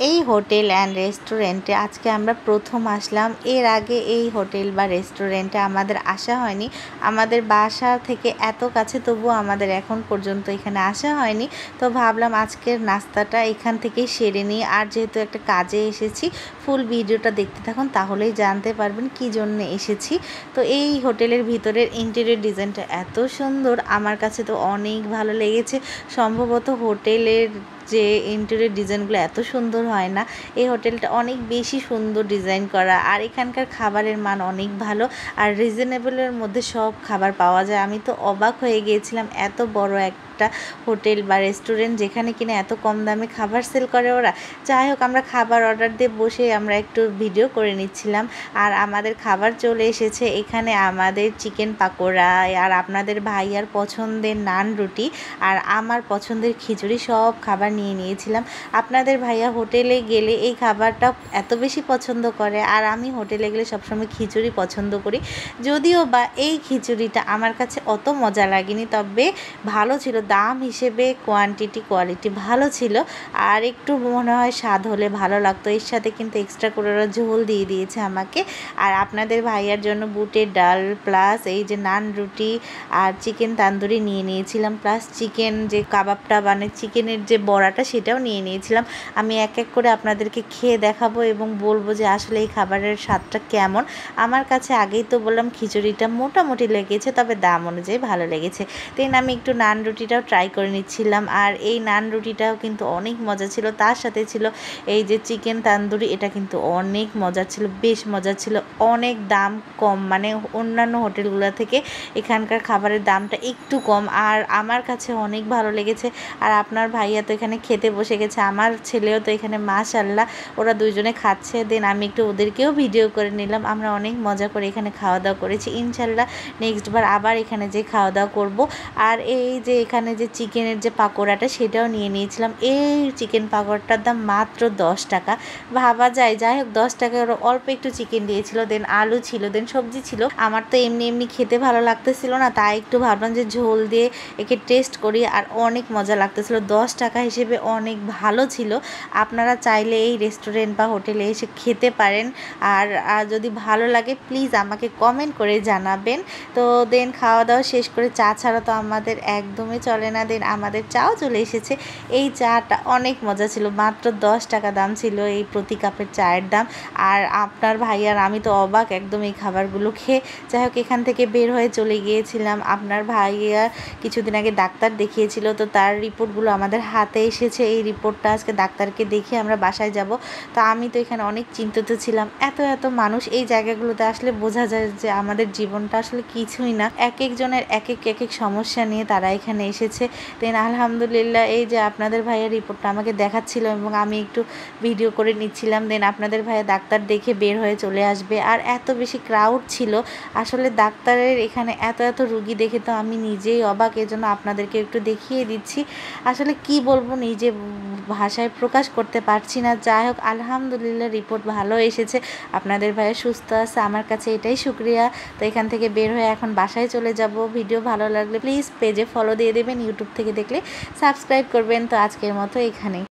এই hotel and রেস্টুরেন্টে আজকে আমরা প্রথম আসলাম। এর আগে এই হোটেল বা রেস্টুরেন্টে আমাদের আসা হয়নি। আমাদের বাসা থেকে এত কাছে, তবুও আমাদের এখন পর্যন্ত এখানে আসা হয়নি। তো ভাবলাম আজকের নাস্তাটা এখান থেকেই সেরে নিই। আর যেহেতু একটা কাজে এসেছি, ফুল ভিডিওটা দেখতে থাকুন, তাহলেই জানতে পারবেন কি জন্য এসেছি। তো এই হোটেলের ভিতরের ইন্টেরিয়র ডিজাইনটা এত সুন্দর, আমার কাছে তো অনেক ভালো লেগেছে। সম্ভবত হোটেলের যে ইন্টেরিয়র ডিজাইনগুলো এত সুন্দর হয় না, এই হোটেলটা অনেক বেশি সুন্দর ডিজাইন করা। আর এখানকার খাবারের মান অনেক ভালো, আর রিজনেবলের মধ্যে সব খাবার পাওয়া যায়। আমি তো অবাক হয়ে গিয়েছিলাম, এত বড় একটা হোটেল বা রেস্টুরেন্ট যেখানে কিনা এত কম দামে খাবার সেল করে ওরা। যাই হোক, আমরা খাবার অর্ডার দিয়ে বসে আমরা একটু ভিডিও করে নিচ্ছিলাম। আর আমাদের খাবার চলে এসেছে। এখানে আমাদের চিকেন পাকোড়া, আর আপনাদের ভাইয়ার পছন্দের নান রুটি, আর আমার পছন্দের খিচুড়ি, সব খাবার নিয়ে নিয়েছিলাম। আপনাদের ভাইয়া হোটেলে গেলে এই খাবারটা এত বেশি পছন্দ করে, আর আমি হোটেলে গেলে সবসময় খিচুড়ি পছন্দ করি। যদিও বা এই খিচুড়িটা আমার কাছে অত মজা লাগেনি, তবে ভালো ছিল। দাম হিসেবে কোয়ালিটি ভালো ছিল। আর একটু মনে হয় স্বাদ হলে ভালো লাগতো। এর সাথে কিন্তু এক্সট্রা করে ওরা ঝোল দিয়ে দিয়েছে আমাকে। আর আপনাদের ভাইয়ার জন্য বুটের ডাল প্লাস এই যে নান রুটি আর চিকেন তান্দুরি নিয়ে নিয়েছিলাম, প্লাস চিকেন যে কাবাবটা, মানে চিকেনের যে বড়াটা, সেটাও নিয়ে নিয়েছিলাম। আমি এক এক করে আপনাদেরকে খেয়ে দেখাবো এবং বলবো যে আসলে এই খাবারের স্বাদটা কেমন। আমার কাছে আগেই তো বললাম খিচুড়িটা মোটামুটি লেগেছে, তবে দাম অনুযায়ী ভালো লেগেছে। দেন আমি একটু নান রুটিটাও ট্রাই করে নিচ্ছিলাম। আর এই নান রুটিটাও কিন্তু অনেক মজা ছিল। তার সাথে ছিল এই যে চিকেন তান্দুরি, এটা কিন্তু অনেক মজা ছিল, বেশ মজা ছিল। অনেক দাম কম, মানে অন্যান্য হোটেলগুলো থেকে এখানকার খাবারের দামটা একটু কম, আর আমার কাছে অনেক ভালো লেগেছে। আর আপনার ভাইয়া তো এখানে খেতে বসে গেছে, আমার ছেলেও তো এখানে, মাশাআল্লাহ, ওরা দুইজনে খাচ্ছে। দেন আমি একটু ওদেরকেও ভিডিও করে নিলাম। আমরা অনেক মজা করে এখানে খাওয়া দাওয়া করেছি। ইনশাল্লাহ নেক্সট বার আবার এখানে যে খাওয়া দাওয়া করব। আর এই যে এখানে যে চিকেনের যে পাকোড়াটা, সেটাও নিয়ে নিয়েছিলাম। এই চিকেন পাকোড়াটার দাম মাত্র 10 টাকা। ভাবা যায়। যাই হোক, 10 টাকায় ওরা অল্প একটু চিকেন দিয়েছিল, দেন আলু ছিল, দেন সবজি ছিল। আমার তো এমনি এমনি খেতে ভালো লাগতেছিল না, তাই একটু ভাবলাম যে ঝোল দিয়ে একে টেস্ট করি, আর অনেক মজা লাগতেছিল। 10 টাকা হিসেবে অনেক ভালো ছিল। আপনারা চাইলে এই রেস্টুরেন্ট বা হোটেলে এসে খেতে পারেন। আর যদি ভালো লাগে প্লিজ আমাকে কমেন্ট করে জানাবেন। তো দেন খাওয়া দাওয়া শেষ করে, চা ছাড়া তো আমাদের একদমই চলে না। দেন আমাদের চাও চলে এসেছে। এই চাটা অনেক মজা ছিল, মাত্র 10 টাকা দাম ছিল এই প্রতি কাপের চায়ের দাম। আর আপনার ভাই আর আমি তো অবাক একদম এই খাবারগুলো খেয়ে। যাই হোক, এখান থেকে বের হয়ে চলে গিয়েছিলাম। আপনার ভাইয়া কিছুদিন আগে ডাক্তার দেখিয়েছিল, তো তার রিপোর্টগুলো আমাদের হাতে এসেছে। এই রিপোর্টটা আজকে ডাক্তারকে দেখে আমরা বাসায় যাব। তো আমি তো এখানে অনেক চিন্তিত ছিলাম। এত মানুষ এই জায়গাগুলোতে আসলে বোঝা যায় যে আমাদের জীবনটা আসলে কিছুই না। এক একজনের এক এক সমস্যা নিয়ে তারা এখানে এসেছে। দেন আলহামদুলিল্লাহ, এই যে আপনাদের ভাইয়ের রিপোর্টটা আমাকে দেখাচ্ছিল এবং আমি একটু ভিডিও করে নিচ্ছিলাম। দেন আপনাদের ভাইয়া ডাক্তার দেখে বের হয়ে চলে আসবে। আর এত বেশি ক্রাউড ছিল, আসলে ডাক্তারের এখানে এত রুগী দেখে তো আমি নিজেই অবাক। এজন্য আপনাদেরকে একটু দেখিয়ে দিচ্ছি। আসলে কি বলবো, নিজে ভাষায় প্রকাশ করতে পারছি না। যাই হোক, আলহামদুলিল্লাহ রিপোর্ট ভালো এসেছে। আপনাদের ভাইয়া সুস্থ আছে, আমার কাছে এটাই শুকরিয়া। তো এখান থেকে বের হয়ে এখন বাসায় চলে যাব। ভিডিও ভালো লাগলে প্লিজ পেজে ফলো দিয়ে দেবেন, ইউটিউব থেকে দেখলে সাবস্ক্রাইব করবেন। তো আজকের মতো এখানেই।